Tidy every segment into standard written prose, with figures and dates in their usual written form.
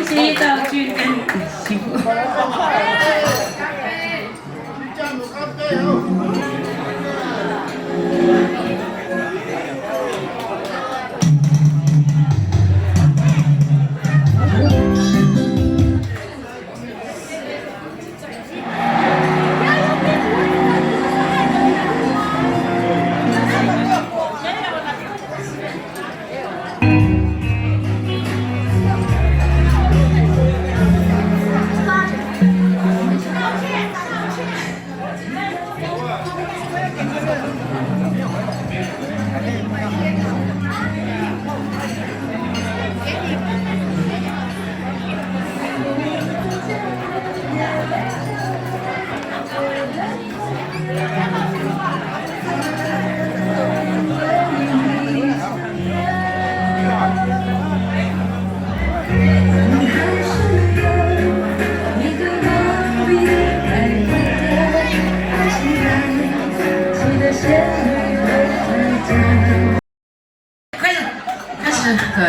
恭喜赵俊跟媳妇。对，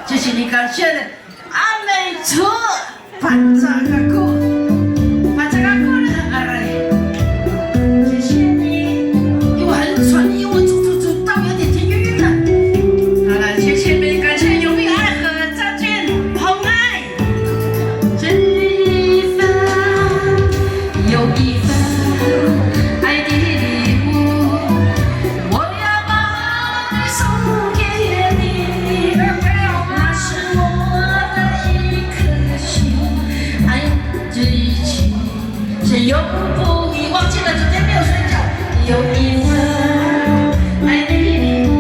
就是你刚选的阿美族反扎个歌，反扎个歌呢，谢谢你，因为很喘，因为走到有点天晕了。好了，谢谢你，感谢永明爱和赵俊红爱，真一份又一份爱的礼物，我要把你送给你。谁永不遗忘记了昨天没有睡觉，有一份爱的礼物，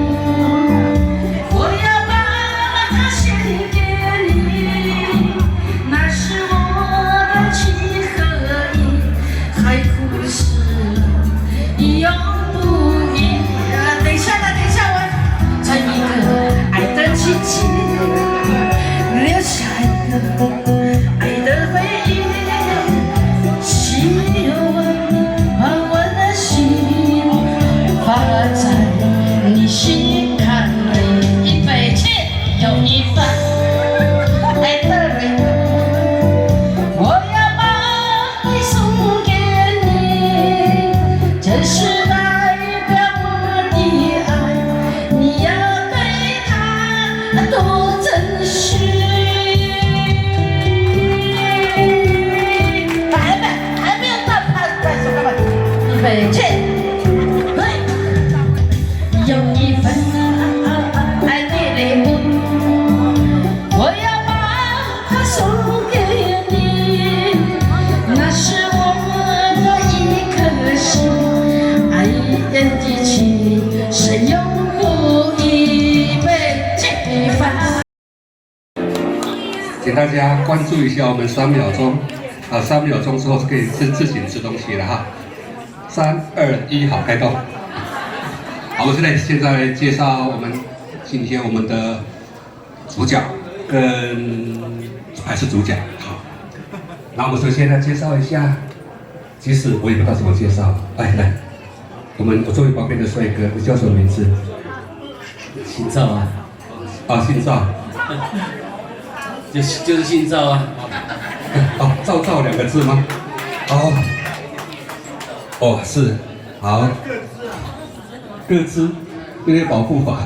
我要把它献给你，那是我的情和义，海枯石烂永不移。等一下，我成一个爱的奇迹，留下一个爱的回忆。在你心坎里，一杯酒有一份爱的礼物，我要把你送给你，这是代表我的爱，你要对它多珍惜。还没有到他说干嘛？一杯酒。有一份爱的礼物，我要把它送给你，那是我的一颗心，爱人的情是永不移被击发。请大家关注一下我们3秒钟，3秒钟之后可以自行吃东西了哈。3、2、1，好，开动。好，我现在介绍今天我们的主角还是主角。好，那我们首先来介绍一下，其实我也不知道怎么介绍。来，我作为旁边的帅哥，你叫什么名字？姓赵啊。姓赵。就是姓赵啊。赵2个字吗？是，好。各自因为保护法。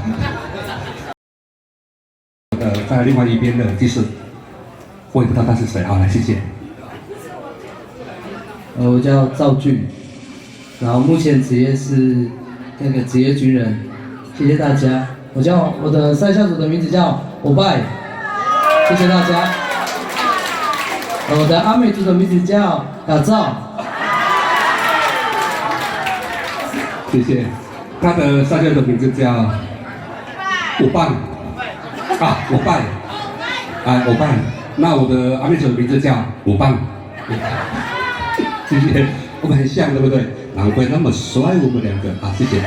在另外一边的就是我也不知道他是谁。好，来谢谢。我叫赵俊，然后目前职业是职业军人。谢谢大家。我的赛校组的名字叫欧拜，谢谢大家。我的阿美族的名字叫亚赵，谢谢。他的赛校的名字叫五棒五拜五拜。那我的阿美族的名字叫五棒。谢谢，我们很像，对不对？难怪那么帅，我们2个啊，谢谢。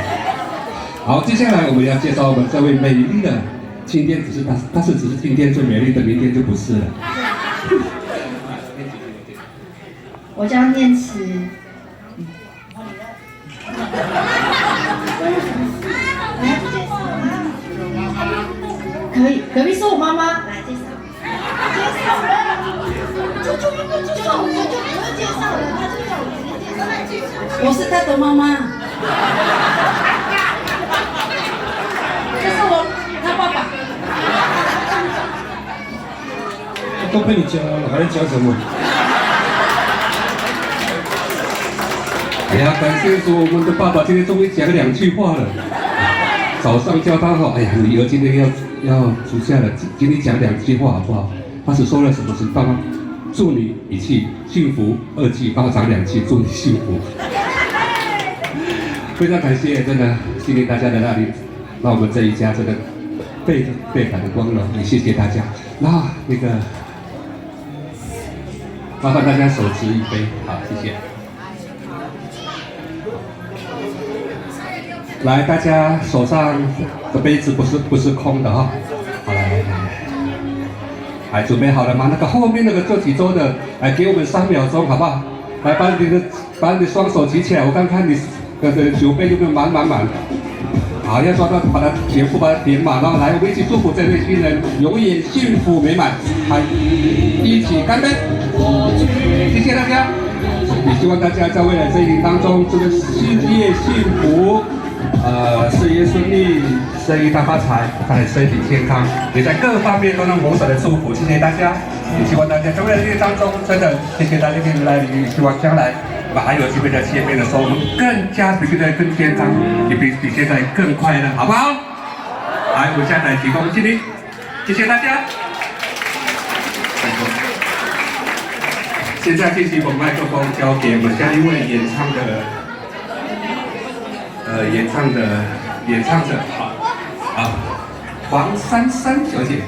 好，接下来我们要介绍我们这位美丽的今天只是今天最美丽的，明天就不是了。我叫念慈。可以，隔壁是我妈妈，来介绍。我是他的妈妈，这是他爸爸。都被你讲了，还在讲什么？哎呀，感谢主，我们的爸爸今天终于讲2句话了。早上叫他说：“哎呀，女儿今天要出嫁了，请你讲2句话好不好？”他只说了什么事？爸妈，祝你1句幸福，2句帮我讲2句，祝你幸福。非常感谢，真的谢谢大家的那里，让我们这一家真的倍感的光荣，也谢谢大家。那个，麻烦大家手持一杯，好，谢谢。来，大家手上的杯子不是空的哈。好，来，哎，准备好了吗？那个后面那个做几桌的，来给我们3秒钟，好不好？来，把你的双手举起来，我看看你的酒杯有没有满。好，要抓到把它全部把它填满，然后来，我们一起祝福这对新人永远幸福美满。来，一起干杯！谢谢大家，也希望大家在未来这一年当中，这个事业幸福。事业顺利，生意大发财，在身体健康，也在各方面都能蒙神的祝福。谢谢大家，也希望大家在未来这当中，真的谢谢大家可以来临，希望将来还有机会再见面的时候，我们更加比现在更健康，也比现在更快乐，好不好？来，我现在提供敬礼，谢谢大家。现在继续把麦克风交给我们下一位演唱者，好，黄珊珊小姐。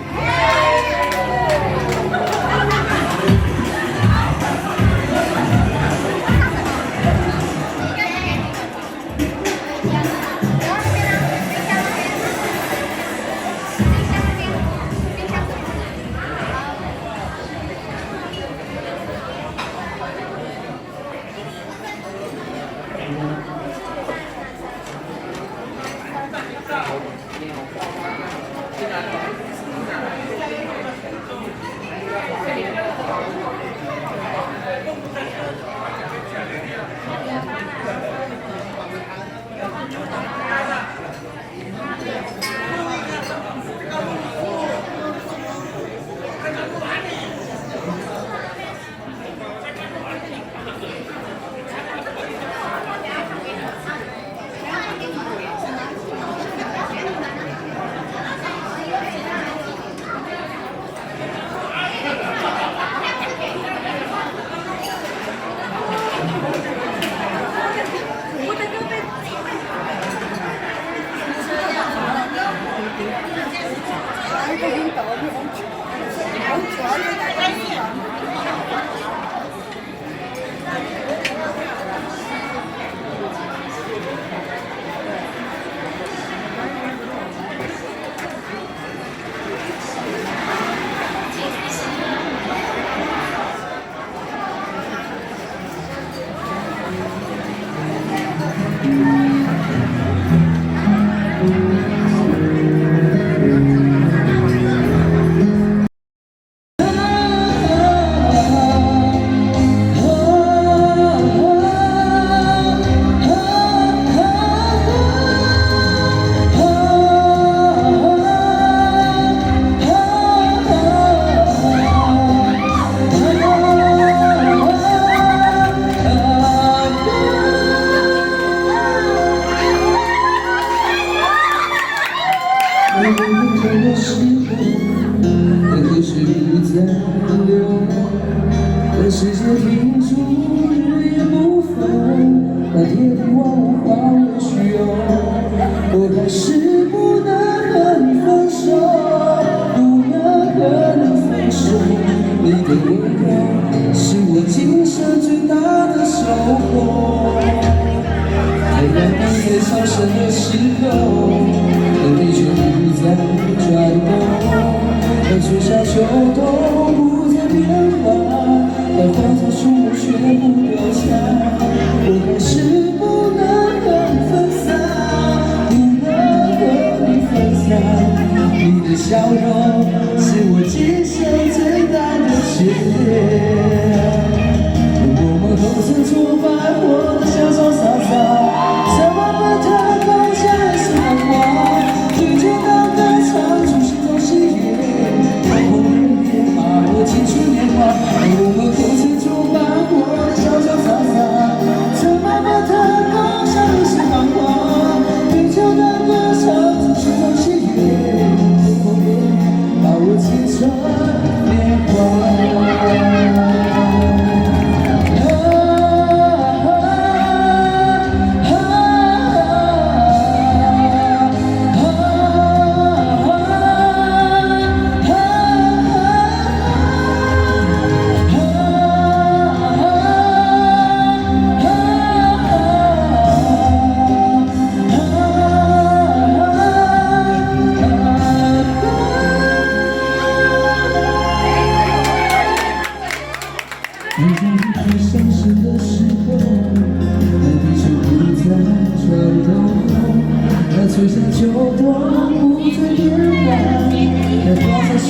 笑容是我今生最大的缺点。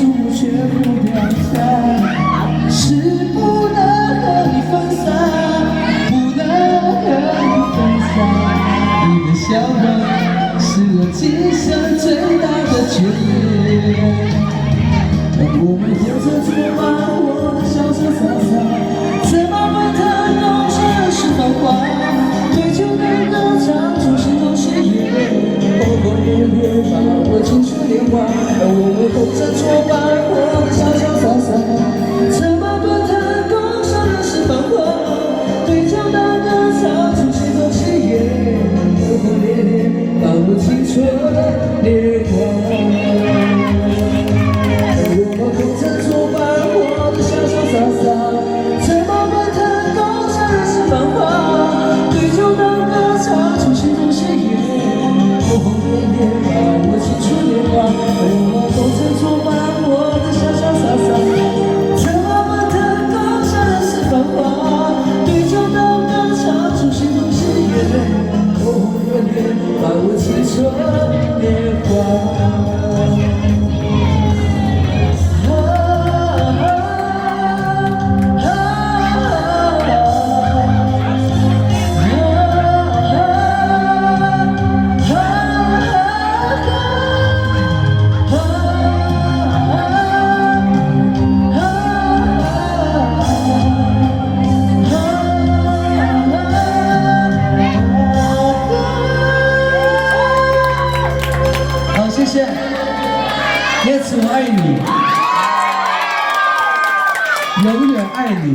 处却不掉下，是不能和你分散，不能和你分散。你的笑容是我今生最大的眷恋。我们活着怎么把握的潇潇洒洒，怎么把它弄成人世繁华？对酒当歌唱出心中喜悦，轰轰烈烈把握青春年华。我们活着怎么把握的潇潇洒洒，怎么把它弄成人世繁华？对酒当歌唱出心中喜悦，轰轰烈烈把握青春年华。我们活着做伴，活得潇潇洒洒，怎么把它搞成人世繁华？对酒当歌，唱出心中喜悦，轰轰烈烈把握青春年华。我们活着做伴，活得潇潇洒洒，怎么把它搞成人世繁华？对酒当歌，唱出心中喜悦，轰轰烈烈把握青春年华。谢谢，叶子我爱你，永远爱你。